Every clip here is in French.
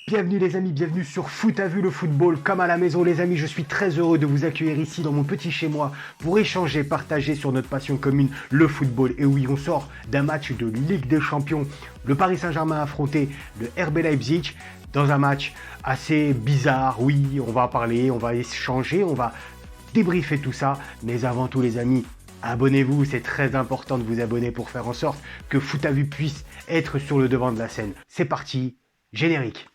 Bienvenue les amis, bienvenue sur Foot à vue, le football comme à la maison les amis. Je suis très heureux de vous accueillir ici dans mon petit chez moi pour échanger, partager sur notre passion commune, le football. Et oui, on sort d'un match de Ligue des Champions. Le Paris Saint-Germain a affronté le RB Leipzig dans un match assez bizarre. Oui, on va parler, on va échanger, on va débriefer tout ça. Mais avant tout les amis, abonnez-vous, c'est très important de vous abonner pour faire en sorte que Foot à vue puisse être sur le devant de la scène. C'est parti, générique.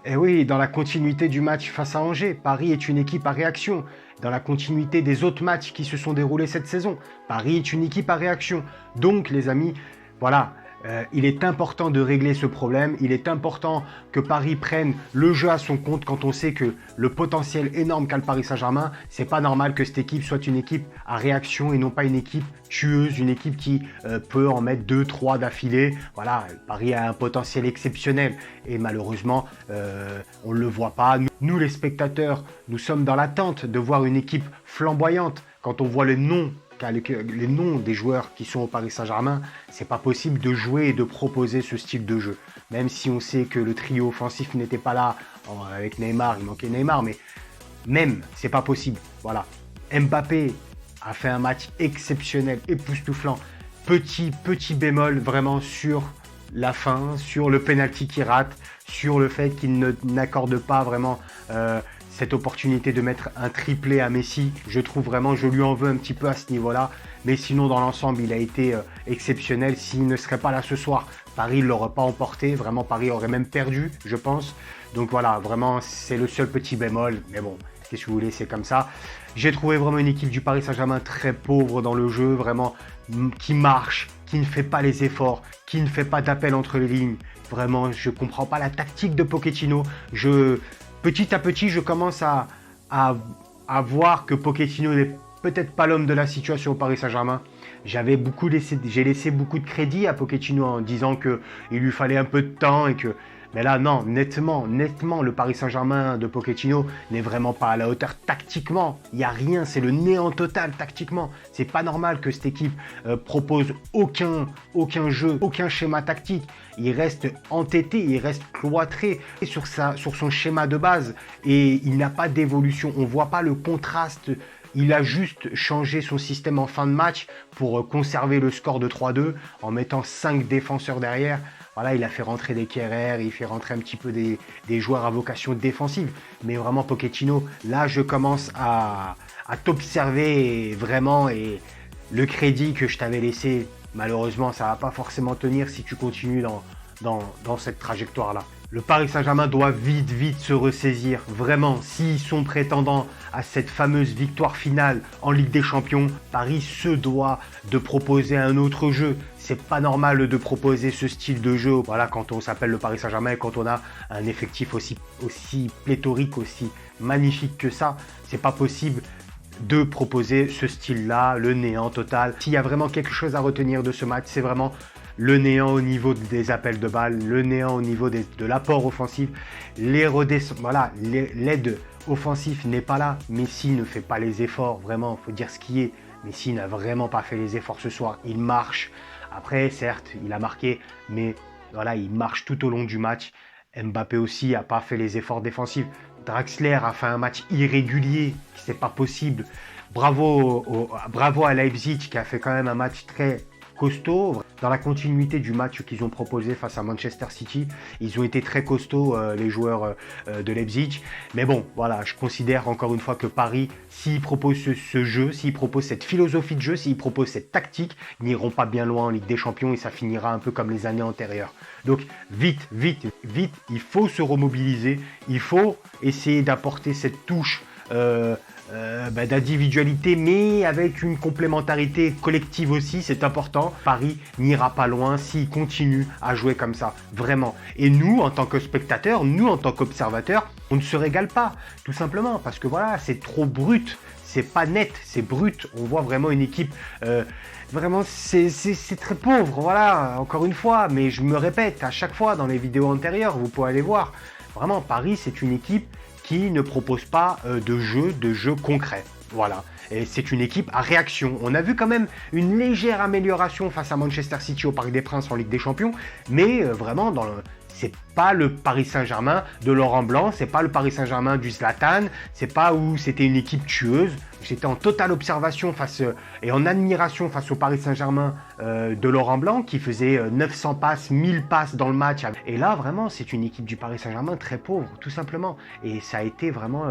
Et oui, dans la continuité du match face à Angers, Paris est une équipe à réaction. Dans la continuité des autres matchs qui se sont déroulés cette saison, Paris est une équipe à réaction. Donc les amis, voilà, il est important de régler ce problème. Il est important que Paris prenne le jeu à son compte quand on sait que le potentiel énorme qu'a le Paris Saint-Germain, c'est pas normal que cette équipe soit une équipe à réaction et non pas une équipe tueuse, une équipe qui peut en mettre 2-3 d'affilée. Voilà, Paris a un potentiel exceptionnel et malheureusement, on ne le voit pas. Nous, les spectateurs, nous sommes dans l'attente de voir une équipe flamboyante. Quand on voit les noms des joueurs qui sont au Paris Saint-Germain, c'est pas possible de jouer et de proposer ce style de jeu. Même si on sait que le trio offensif n'était pas là avec Neymar, il manquait Neymar, mais même, c'est pas possible. Voilà. Mbappé a fait un match exceptionnel, époustouflant. Petit bémol vraiment sur la fin, sur le penalty qu'il rate, sur le fait qu'il n'accorde pas vraiment cette opportunité de mettre un triplé à Messi. Je trouve vraiment, je lui en veux un petit peu à ce niveau-là. Mais sinon, dans l'ensemble, il a été exceptionnel. S'il ne serait pas là ce soir, Paris ne l'aurait pas emporté. Vraiment, Paris aurait même perdu, je pense. Donc voilà, vraiment, c'est le seul petit bémol. Mais bon, qu'est-ce que vous voulez, c'est comme ça. J'ai trouvé vraiment une équipe du Paris Saint-Germain très pauvre dans le jeu, vraiment qui marche, qui ne fait pas les efforts, qui ne fait pas d'appel entre les lignes. Vraiment, je ne comprends pas la tactique de Pochettino. Petit à petit, je commence à voir que Pochettino n'est peut-être pas l'homme de la situation au Paris Saint-Germain. J'ai laissé beaucoup de crédit à Pochettino en disant qu'il lui fallait un peu de temps et que... Mais là, non, nettement, le Paris Saint-Germain de Pochettino n'est vraiment pas à la hauteur tactiquement. Il n'y a rien, c'est le néant total tactiquement. C'est pas normal que cette équipe propose aucun jeu, aucun schéma tactique. Il reste entêté, il reste cloîtré sur son schéma de base et il n'a pas d'évolution. On ne voit pas le contraste. Il a juste changé son système en fin de match pour conserver le score de 3-2 en mettant 5 défenseurs derrière. Voilà, il a fait rentrer des Kerrer, il fait rentrer un petit peu des joueurs à vocation défensive. Mais vraiment, Pochettino, là, je commence à t'observer vraiment et le crédit que je t'avais laissé, malheureusement, ça ne va pas forcément tenir si tu continues dans cette trajectoire-là. Le Paris Saint-Germain doit vite se ressaisir. Vraiment, s'ils sont prétendants à cette fameuse victoire finale en Ligue des Champions, Paris se doit de proposer un autre jeu. C'est pas normal de proposer ce style de jeu. Voilà, quand on s'appelle le Paris Saint-Germain et quand on a un effectif aussi pléthorique, aussi magnifique que ça, c'est pas possible de proposer ce style-là, le néant total. S'il y a vraiment quelque chose à retenir de ce match, c'est vraiment le néant au niveau des appels de balles, le néant au niveau de l'apport offensif, l'aide offensif n'est pas là. Messi ne fait pas les efforts, vraiment, il faut dire ce qui est. Messi n'a vraiment pas fait les efforts ce soir, il marche. Après, certes, il a marqué, mais voilà, il marche tout au long du match. Mbappé aussi n'a pas fait les efforts défensifs. Draxler a fait un match irrégulier, c'est pas possible. Bravo à Leipzig qui a fait quand même un match très costaud. Dans la continuité du match qu'ils ont proposé face à Manchester City, ils ont été très costauds, les joueurs de Leipzig. Mais bon, voilà, je considère encore une fois que Paris, s'ils proposent ce jeu, s'ils proposent cette philosophie de jeu, s'ils proposent cette tactique, ils n'iront pas bien loin en Ligue des Champions et ça finira un peu comme les années antérieures. Donc vite, il faut se remobiliser, il faut essayer d'apporter cette touche d'individualité, mais avec une complémentarité collective aussi, c'est important. Paris n'ira pas loin s'il continue à jouer comme ça, vraiment. Et nous, en tant que spectateurs, nous, en tant qu'observateurs, on ne se régale pas, tout simplement, parce que voilà, c'est trop brut, c'est pas net, c'est brut. On voit vraiment une équipe, vraiment, c'est très pauvre, voilà, encore une fois, mais je me répète à chaque fois dans les vidéos antérieures, vous pouvez aller voir. Vraiment, Paris, c'est une équipe qui ne propose pas de jeu concret. Voilà, et c'est une équipe à réaction. On a vu quand même une légère amélioration face à Manchester City au Parc des Princes en Ligue des Champions, mais vraiment c'est pas le Paris Saint-Germain de Laurent Blanc, c'est pas le Paris Saint-Germain du Zlatan, c'est pas où c'était une équipe tueuse. J'étais en totale observation et en admiration face au Paris Saint-Germain de Laurent Blanc qui faisait 900 passes, 1000 passes dans le match. Et là, vraiment, c'est une équipe du Paris Saint-Germain très pauvre, tout simplement. Et ça a été vraiment...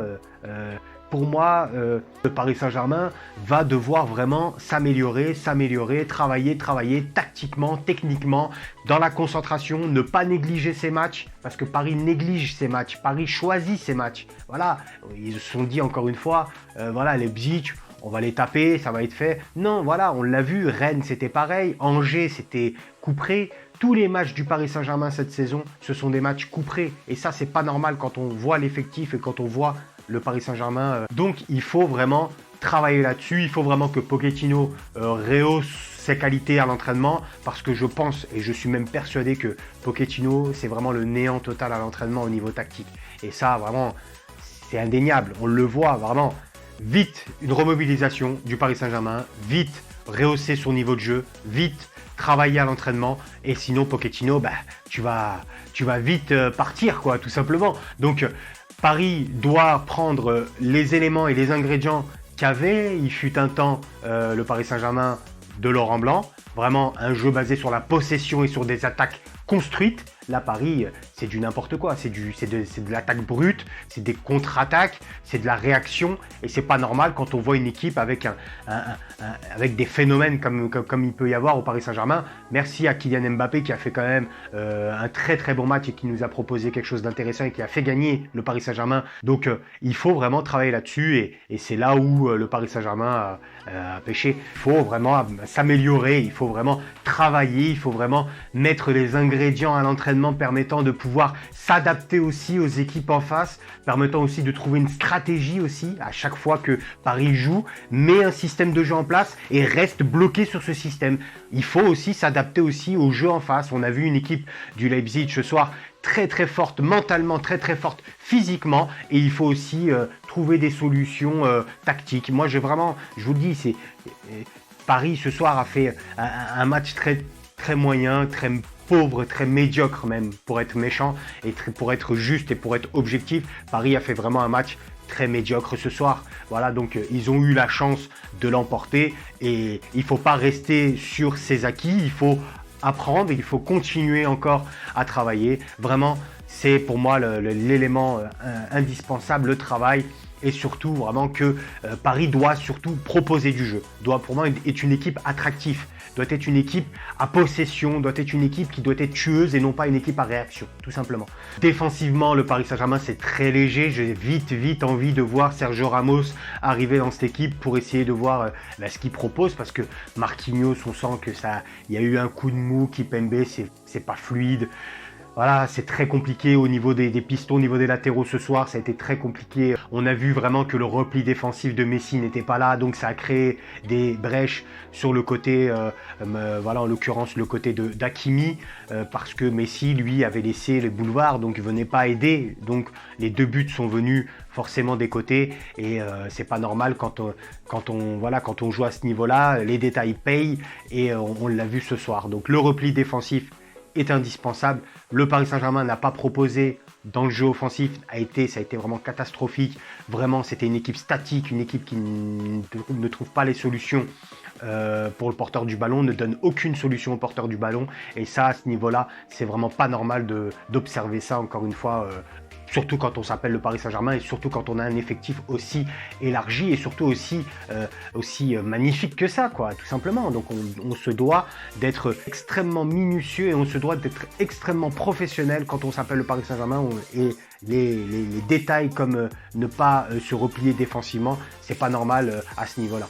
pour moi, le Paris Saint-Germain va devoir vraiment s'améliorer, travailler tactiquement, techniquement, dans la concentration, ne pas négliger ses matchs, parce que Paris néglige ses matchs, Paris choisit ses matchs. Voilà, ils se sont dit encore une fois, voilà, les Leipzig, on va les taper, ça va être fait. Non, voilà, on l'a vu, Rennes c'était pareil, Angers c'était couperé. Tous les matchs du Paris Saint-Germain cette saison, ce sont des matchs couperés. Et ça, c'est pas normal quand on voit l'effectif et quand on voit le Paris Saint-Germain. Donc, il faut vraiment travailler là-dessus. Il faut vraiment que Pochettino rehausse ses qualités à l'entraînement parce que je pense et je suis même persuadé que Pochettino, c'est vraiment le néant total à l'entraînement au niveau tactique. Et ça, vraiment, c'est indéniable. On le voit vraiment. Vite, une remobilisation du Paris Saint-Germain. Vite, rehausser son niveau de jeu. Vite, travailler à l'entraînement et sinon Pochettino, tu vas vite partir quoi, tout simplement. Donc Paris doit prendre les éléments et les ingrédients qu'avait, il fut un temps, le Paris Saint-Germain de Laurent Blanc. Vraiment un jeu basé sur la possession et sur des attaques construites. Là, Paris, c'est du n'importe quoi. C'est de l'attaque brute, c'est des contre-attaques, c'est de la réaction. Et c'est pas normal quand on voit une équipe avec, avec des phénomènes comme il peut y avoir au Paris Saint-Germain. Merci à Kylian Mbappé qui a fait quand même un très très bon match et qui nous a proposé quelque chose d'intéressant et qui a fait gagner le Paris Saint-Germain. Donc, il faut vraiment travailler là-dessus et c'est là où le Paris Saint-Germain a pêché. Il faut vraiment s'améliorer, il faut vraiment travailler, il faut vraiment mettre les ingrédients à l'entraînement permettant de pouvoir s'adapter aussi aux équipes en face, permettant aussi de trouver une stratégie aussi à chaque fois que Paris joue, met un système de jeu en place et reste bloqué sur ce système. Il faut aussi s'adapter aussi au jeu en face. On a vu une équipe du Leipzig ce soir très très forte mentalement, très très forte physiquement et il faut aussi trouver des solutions tactiques. Moi je vous le dis, Paris ce soir a fait un match très très moyen, très pauvre, très médiocre même, pour être méchant et pour être juste et pour être objectif. Paris a fait vraiment un match très médiocre ce soir. Voilà, donc ils ont eu la chance de l'emporter et il ne faut pas rester sur ses acquis, il faut apprendre, il faut continuer encore à travailler. Vraiment, c'est pour moi l'élément indispensable, le travail. Et surtout vraiment que Paris doit surtout proposer du jeu, doit pour moi être une équipe attractive, doit être une équipe à possession, doit être une équipe qui doit être tueuse et non pas une équipe à réaction, tout simplement. Défensivement, le Paris Saint-Germain c'est très léger, j'ai vite envie de voir Sergio Ramos arriver dans cette équipe pour essayer de voir ce qu'il propose parce que Marquinhos, on sent que il y a eu un coup de mou, Kimpembe, c'est pas fluide. Voilà, c'est très compliqué au niveau des pistons, au niveau des latéraux ce soir, ça a été très compliqué. On a vu vraiment que le repli défensif de Messi n'était pas là, donc ça a créé des brèches sur le côté, voilà en l'occurrence le côté d'Hakimi, parce que Messi lui avait laissé les boulevards, donc il venait pas aider, donc les deux buts sont venus forcément des côtés et c'est pas normal quand on joue à ce niveau-là, les détails payent et on l'a vu ce soir. Donc le repli défensif est indispensable. Le Paris Saint-Germain n'a pas proposé dans le jeu offensif, ça a été vraiment catastrophique. Vraiment, c'était une équipe statique, une équipe qui ne trouve pas les solutions pour le porteur du ballon, ne donne aucune solution au porteur du ballon. Et ça, à ce niveau-là, c'est vraiment pas normal d'observer ça, encore une fois, surtout quand on s'appelle le Paris Saint-Germain et surtout quand on a un effectif aussi élargi et surtout aussi magnifique que ça, quoi, tout simplement. Donc on se doit d'être extrêmement minutieux et on se doit d'être extrêmement professionnel quand on s'appelle le Paris Saint-Germain et les détails comme ne pas se replier défensivement, c'est pas normal à ce niveau-là.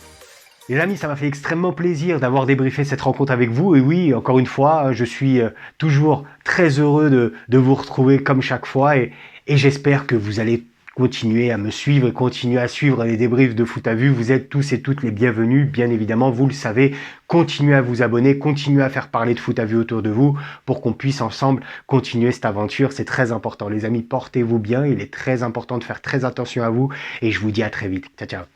Les amis, ça m'a fait extrêmement plaisir d'avoir débriefé cette rencontre avec vous. Et oui, encore une fois, je suis toujours très heureux de vous retrouver comme chaque fois. Et j'espère que vous allez continuer à me suivre et continuer à suivre les débriefs de Foot à Vue. Vous êtes tous et toutes les bienvenus, bien évidemment, vous le savez. Continuez à vous abonner, continuez à faire parler de Foot à Vue autour de vous pour qu'on puisse ensemble continuer cette aventure. C'est très important, les amis, portez-vous bien. Il est très important de faire très attention à vous et je vous dis à très vite. Ciao, ciao.